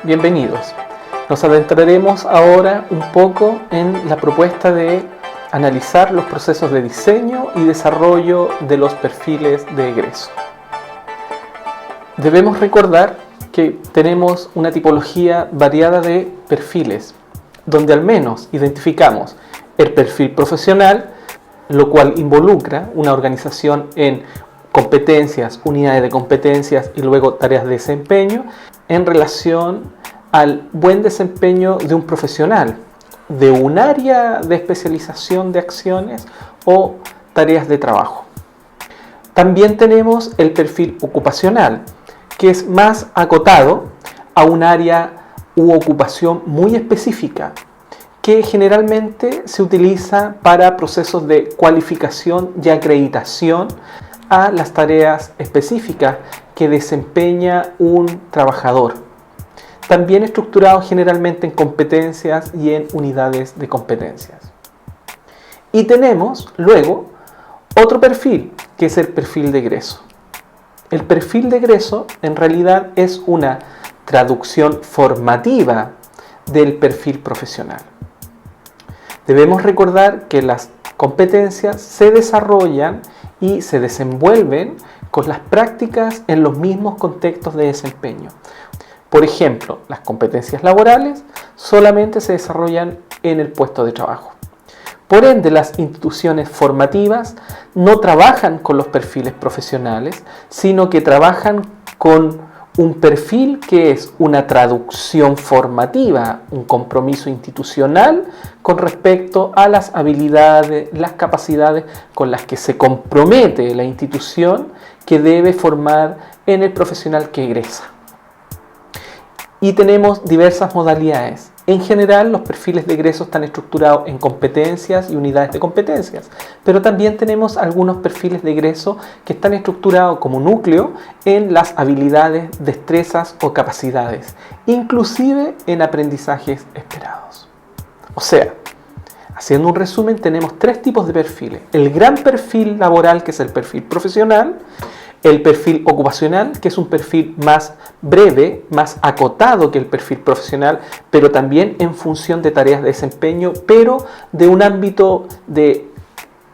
Bienvenidos. Nos adentraremos ahora un poco en la propuesta de analizar los procesos de diseño y desarrollo de los perfiles de egreso. Debemos recordar que tenemos una tipología variada de perfiles, donde al menos identificamos el perfil profesional, lo cual involucra una organización en competencias, unidades de competencias y luego tareas de desempeño en relación al buen desempeño de un profesional, de un área de especialización de acciones o tareas de trabajo. También tenemos el perfil ocupacional, que es más acotado a un área u ocupación muy específica, que generalmente se utiliza para procesos de cualificación y acreditación a las tareas específicas que desempeña un trabajador. También estructurado generalmente en competencias y en unidades de competencias. Y tenemos luego otro perfil, que es el perfil de egreso. El perfil de egreso en realidad es una traducción formativa del perfil profesional. Debemos recordar que las competencias se desarrollan y se desenvuelven con las prácticas en los mismos contextos de desempeño. Por ejemplo, las competencias laborales solamente se desarrollan en el puesto de trabajo. Por ende, las instituciones formativas no trabajan con los perfiles profesionales, sino que trabajan con un perfil que es una traducción formativa, un compromiso institucional con respecto a las habilidades, las capacidades con las que se compromete la institución que debe formar en el profesional que egresa. Y tenemos diversas modalidades. En general, los perfiles de egreso están estructurados en competencias y unidades de competencias, pero también tenemos algunos perfiles de egreso que están estructurados como núcleo en las habilidades, destrezas o capacidades, inclusive en aprendizajes esperados. O sea, haciendo un resumen, tenemos tres tipos de perfiles. El gran perfil laboral, que es el perfil profesional; el perfil ocupacional, que es un perfil más breve, más acotado que el perfil profesional, pero también en función de tareas de desempeño, pero de un ámbito de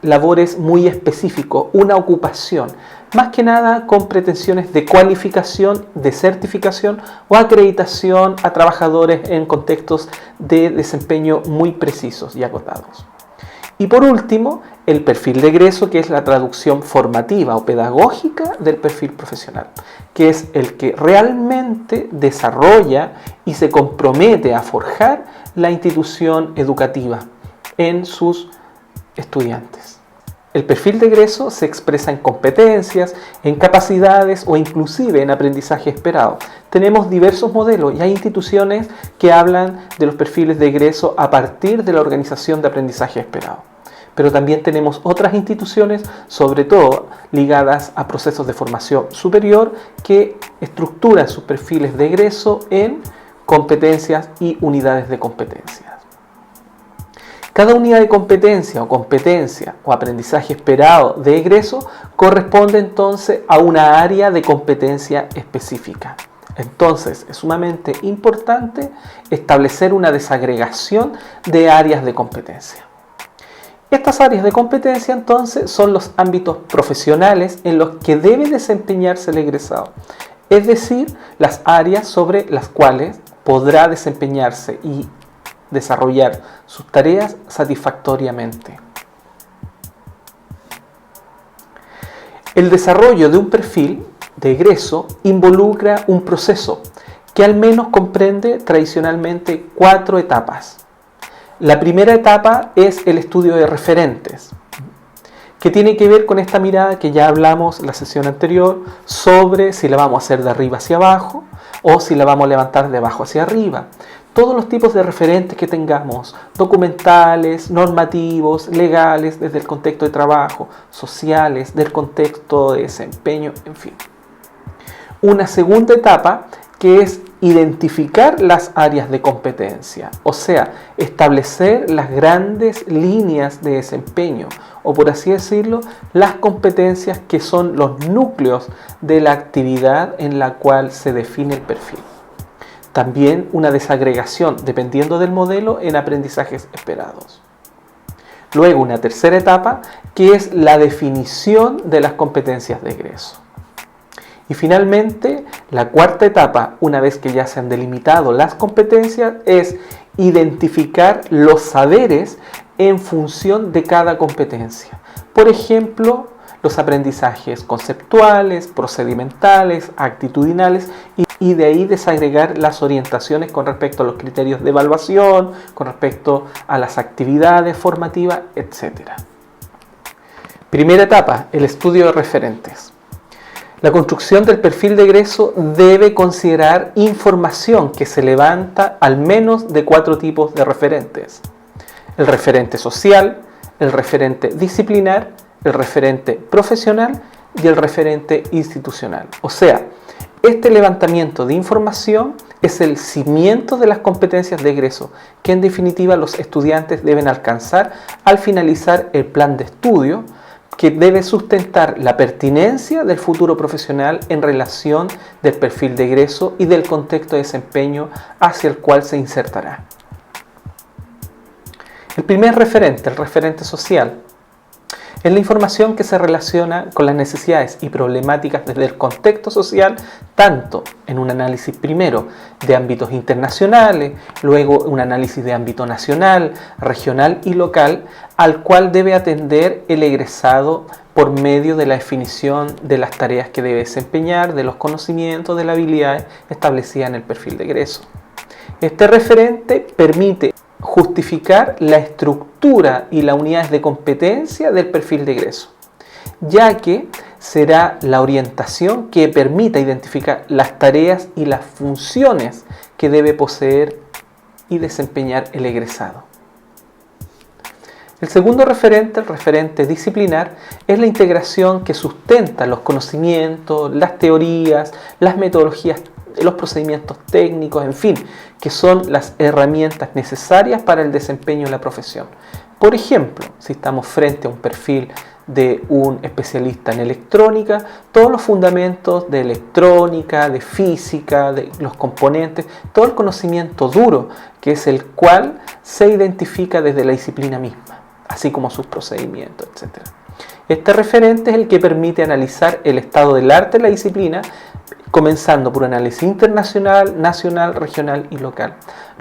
labores muy específico, una ocupación, más que nada con pretensiones de cualificación, de certificación o acreditación a trabajadores en contextos de desempeño muy precisos y acotados. Y por último, el perfil de egreso, que es la traducción formativa o pedagógica del perfil profesional, que es el que realmente desarrolla y se compromete a forjar la institución educativa en sus estudiantes. El perfil de egreso se expresa en competencias, en capacidades o inclusive en aprendizaje esperado. Tenemos diversos modelos y hay instituciones que hablan de los perfiles de egreso a partir de la organización de aprendizaje esperado. Pero también tenemos otras instituciones, sobre todo ligadas a procesos de formación superior, que estructuran sus perfiles de egreso en competencias y unidades de competencias. Cada unidad de competencia o aprendizaje esperado de egreso corresponde entonces a una área de competencia específica. Entonces, es sumamente importante establecer una desagregación de áreas de competencia. Estas áreas de competencia entonces son los ámbitos profesionales en los que debe desempeñarse el egresado, es decir, las áreas sobre las cuales podrá desempeñarse y desarrollar sus tareas satisfactoriamente. El desarrollo de un perfil de egreso involucra un proceso que al menos comprende tradicionalmente 4 etapas. La primera etapa es el estudio de referentes, que tiene que ver con esta mirada que ya hablamos en la sesión anterior sobre si la vamos a hacer de arriba hacia abajo o si la vamos a levantar de abajo hacia arriba. Todos los tipos de referentes que tengamos, documentales, normativos, legales, desde el contexto de trabajo, sociales, del contexto de desempeño, en fin. Una segunda etapa que es identificar las áreas de competencia, o sea, establecer las grandes líneas de desempeño, o por así decirlo, las competencias que son los núcleos de la actividad en la cual se define el perfil. También una desagregación, dependiendo del modelo, en aprendizajes esperados. Luego una tercera etapa, que es la definición de las competencias de egreso. Y finalmente, la cuarta etapa, una vez que ya se han delimitado las competencias, es identificar los saberes en función de cada competencia. Por ejemplo, los aprendizajes conceptuales, procedimentales, actitudinales y de ahí desagregar las orientaciones con respecto a los criterios de evaluación, con respecto a las actividades formativas, etc. Primera etapa, el estudio de referentes. La construcción del perfil de egreso debe considerar información que se levanta al menos de 4 tipos de referentes. El referente social, el referente disciplinar, el referente profesional y el referente institucional. O sea, este levantamiento de información es el cimiento de las competencias de egreso que en definitiva los estudiantes deben alcanzar al finalizar el plan de estudio, que debe sustentar la pertinencia del futuro profesional en relación del perfil de egreso y del contexto de desempeño hacia el cual se insertará. El primer referente, el referente social, es la información que se relaciona con las necesidades y problemáticas desde el contexto social, tanto en un análisis primero de ámbitos internacionales, luego un análisis de ámbito nacional, regional y local, al cual debe atender el egresado por medio de la definición de las tareas que debe desempeñar, de los conocimientos, de las habilidades establecidas en el perfil de egreso. Este referente permite justificar la estructura y las unidades de competencia del perfil de egreso, ya que será la orientación que permita identificar las tareas y las funciones que debe poseer y desempeñar el egresado. El segundo referente, el referente disciplinar, es la integración que sustenta los conocimientos, las teorías, las metodologías, los procedimientos técnicos, en fin, que son las herramientas necesarias para el desempeño de la profesión. Por ejemplo, si estamos frente a un perfil de un especialista en electrónica, todos los fundamentos de electrónica, de física, de los componentes, todo el conocimiento duro, que es el cual se identifica desde la disciplina misma, así como sus procedimientos, etc. Este referente es el que permite analizar el estado del arte de la disciplina, comenzando por un análisis internacional, nacional, regional y local.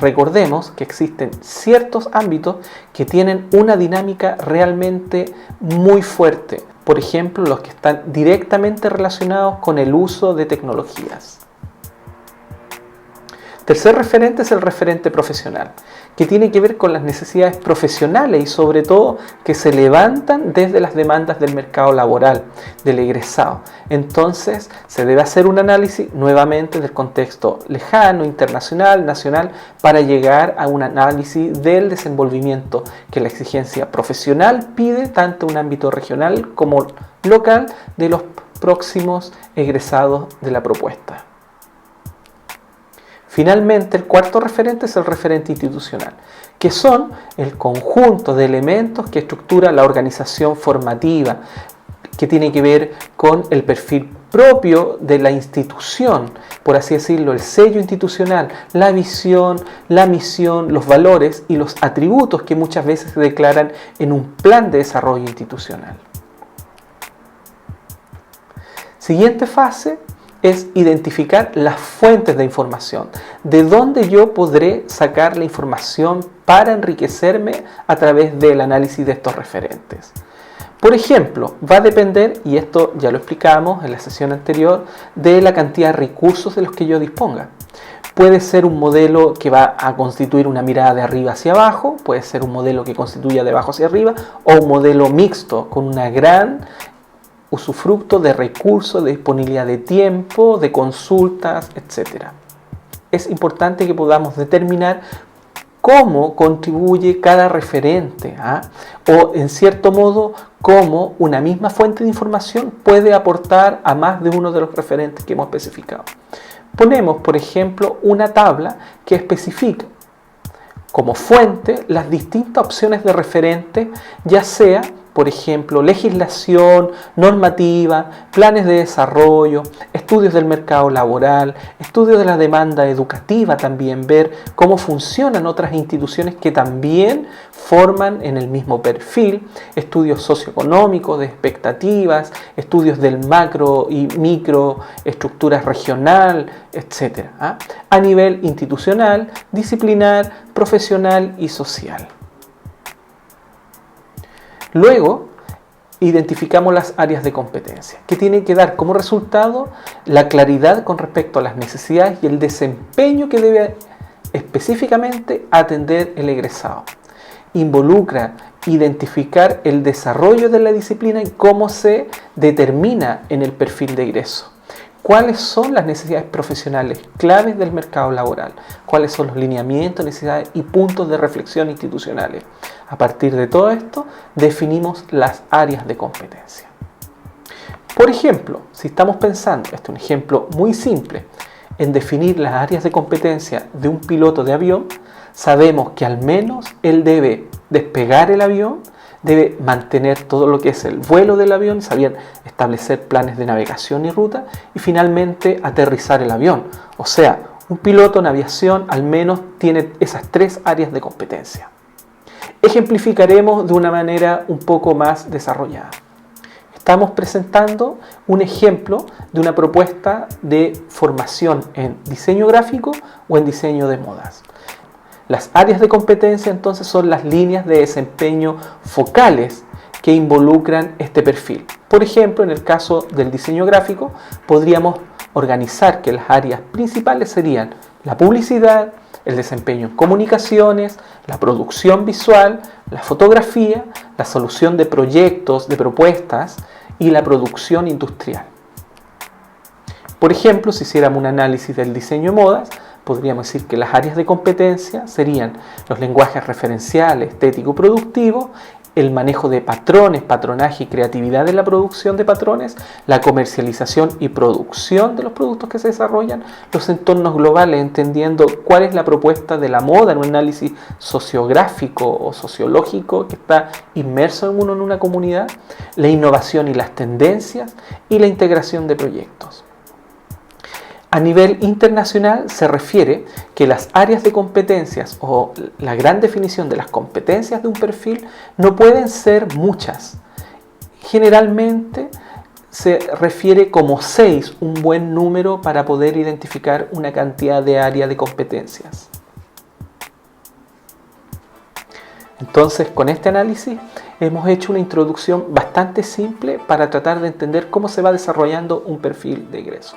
Recordemos que existen ciertos ámbitos que tienen una dinámica realmente muy fuerte. Por ejemplo, los que están directamente relacionados con el uso de tecnologías. Tercer referente es el referente profesional, que tiene que ver con las necesidades profesionales y sobre todo que se levantan desde las demandas del mercado laboral, del egresado. Entonces se debe hacer un análisis nuevamente del contexto lejano, internacional, nacional, para llegar a un análisis del desenvolvimiento que la exigencia profesional pide, tanto en un ámbito regional como local, de los próximos egresados de la propuesta. Finalmente, el cuarto referente es el referente institucional, que son el conjunto de elementos que estructura la organización formativa, que tiene que ver con el perfil propio de la institución, por así decirlo, el sello institucional, la visión, la misión, los valores y los atributos que muchas veces se declaran en un plan de desarrollo institucional. Siguiente fase es identificar las fuentes de información, de dónde yo podré sacar la información para enriquecerme a través del análisis de estos referentes. Por ejemplo, va a depender, y esto ya lo explicamos en la sesión anterior, de la cantidad de recursos de los que yo disponga. Puede ser un modelo que va a constituir una mirada de arriba hacia abajo, puede ser un modelo que constituya de abajo hacia arriba, o un modelo mixto con una gran usufructo de recursos, de disponibilidad de tiempo, de consultas, etc. Es importante que podamos determinar cómo contribuye cada referente, o en cierto modo cómo una misma fuente de información puede aportar a más de uno de los referentes que hemos especificado. Ponemos, por ejemplo, una tabla que especifica como fuente las distintas opciones de referente, ya sea por ejemplo, legislación, normativa, planes de desarrollo, estudios del mercado laboral, estudios de la demanda educativa también, ver cómo funcionan otras instituciones que también forman en el mismo perfil, estudios socioeconómicos, de expectativas, estudios del macro y micro, estructuras regional, etc. A nivel institucional, disciplinar, profesional y social. Luego, identificamos las áreas de competencia, que tienen que dar como resultado la claridad con respecto a las necesidades y el desempeño que debe específicamente atender el egresado. Involucra identificar el desarrollo de la disciplina y cómo se determina en el perfil de ingreso. ¿Cuáles son las necesidades profesionales claves del mercado laboral? ¿Cuáles son los lineamientos, necesidades y puntos de reflexión institucionales? A partir de todo esto, definimos las áreas de competencia. Por ejemplo, si estamos pensando, este es un ejemplo muy simple, en definir las áreas de competencia de un piloto de avión, sabemos que al menos él debe despegar el avión, debe mantener todo lo que es el vuelo del avión, saber establecer planes de navegación y ruta y finalmente aterrizar el avión. O sea, un piloto en aviación al menos tiene esas tres áreas de competencia. Ejemplificaremos de una manera un poco más desarrollada. Estamos presentando un ejemplo de una propuesta de formación en diseño gráfico o en diseño de modas. Las áreas de competencia entonces son las líneas de desempeño focales que involucran este perfil. Por ejemplo, en el caso del diseño gráfico, podríamos organizar que las áreas principales serían la publicidad, el desempeño en comunicaciones, la producción visual, la fotografía, la solución de proyectos, de propuestas y la producción industrial. Por ejemplo, si hiciéramos un análisis del diseño de modas, podríamos decir que las áreas de competencia serían los lenguajes referenciales, estético, productivo, el manejo de patrones, patronaje y creatividad en la producción de patrones, la comercialización y producción de los productos que se desarrollan, los entornos globales, entendiendo cuál es la propuesta de la moda en un análisis sociográfico o sociológico que está inmerso en una comunidad, la innovación y las tendencias y la integración de proyectos. A nivel internacional se refiere que las áreas de competencias o la gran definición de las competencias de un perfil no pueden ser muchas. Generalmente se refiere como 6 un buen número para poder identificar una cantidad de áreas de competencias. Entonces, con este análisis hemos hecho una introducción bastante simple para tratar de entender cómo se va desarrollando un perfil de ingreso.